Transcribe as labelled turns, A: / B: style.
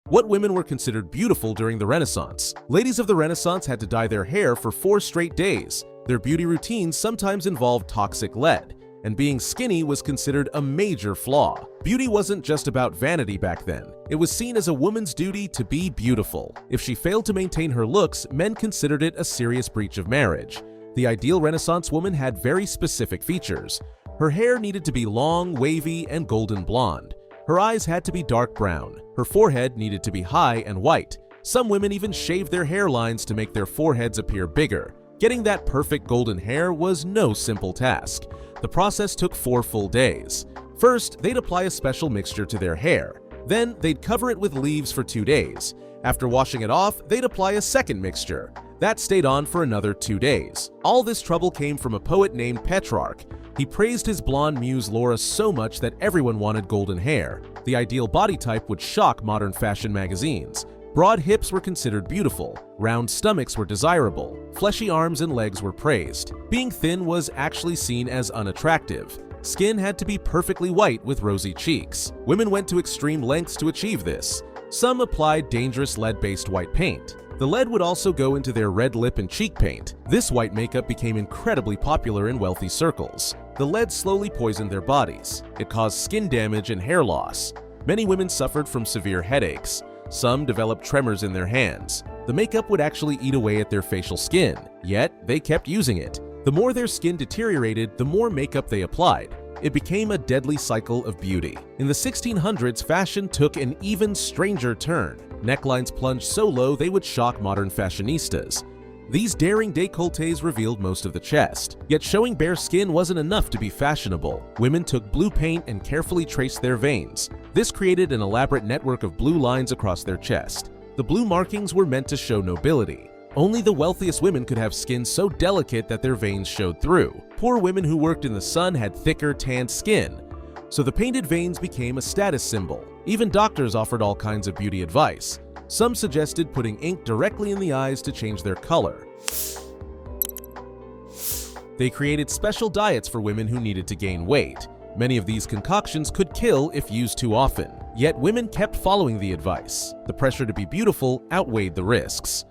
A: What women were considered beautiful during the Renaissance? Ladies of the Renaissance had to dye their hair for 4 straight days. Their beauty routines sometimes involved toxic lead, and being skinny was considered a major flaw. Beauty wasn't just about vanity back then. It was seen as a woman's duty to be beautiful. If she failed to maintain her looks, men considered it a serious breach of marriage. The ideal Renaissance woman had very specific features. Her hair needed to be long, wavy, and golden blonde. Her eyes had to be dark brown. Her forehead needed to be high and white. Some women even shaved their hairlines to make their foreheads appear bigger. Getting that perfect golden hair was no simple task. The process took 4 full days. First, they'd apply a special mixture to their hair. Then, they'd cover it with leaves for 2 days. After washing it off, they'd apply a second mixture. That stayed on for another 2 days. All this trouble came from a poet named Petrarch. He praised his blonde muse Laura so much that everyone wanted golden hair. The ideal body type would shock modern fashion magazines. Broad hips were considered beautiful, round stomachs were desirable, fleshy arms and legs were praised. Being thin was actually seen as unattractive. Skin had to be perfectly white with rosy cheeks. Women went to extreme lengths to achieve this. Some applied dangerous lead-based white paint. The lead would also go into their red lip and cheek paint. This white makeup became incredibly popular in wealthy circles. The lead slowly poisoned their bodies. It caused skin damage and hair loss. Many women suffered from severe headaches. Some developed tremors in their hands. The makeup would actually eat away at their facial skin, yet they kept using it. The more their skin deteriorated, the more makeup they applied. It became a deadly cycle of beauty. In the 1600s, fashion took an even stranger turn. Necklines plunged so low they would shock modern fashionistas. These daring décolletés revealed most of the chest. Yet showing bare skin wasn't enough to be fashionable. Women took blue paint and carefully traced their veins. This created an elaborate network of blue lines across their chest. The blue markings were meant to show nobility. Only the wealthiest women could have skin so delicate that their veins showed through. Poor women who worked in the sun had thicker, tanned skin, so the painted veins became a status symbol. Even doctors offered all kinds of beauty advice. Some suggested putting ink directly in the eyes to change their color. They created special diets for women who needed to gain weight. Many of these concoctions could kill if used too often. Yet women kept following the advice. The pressure to be beautiful outweighed the risks.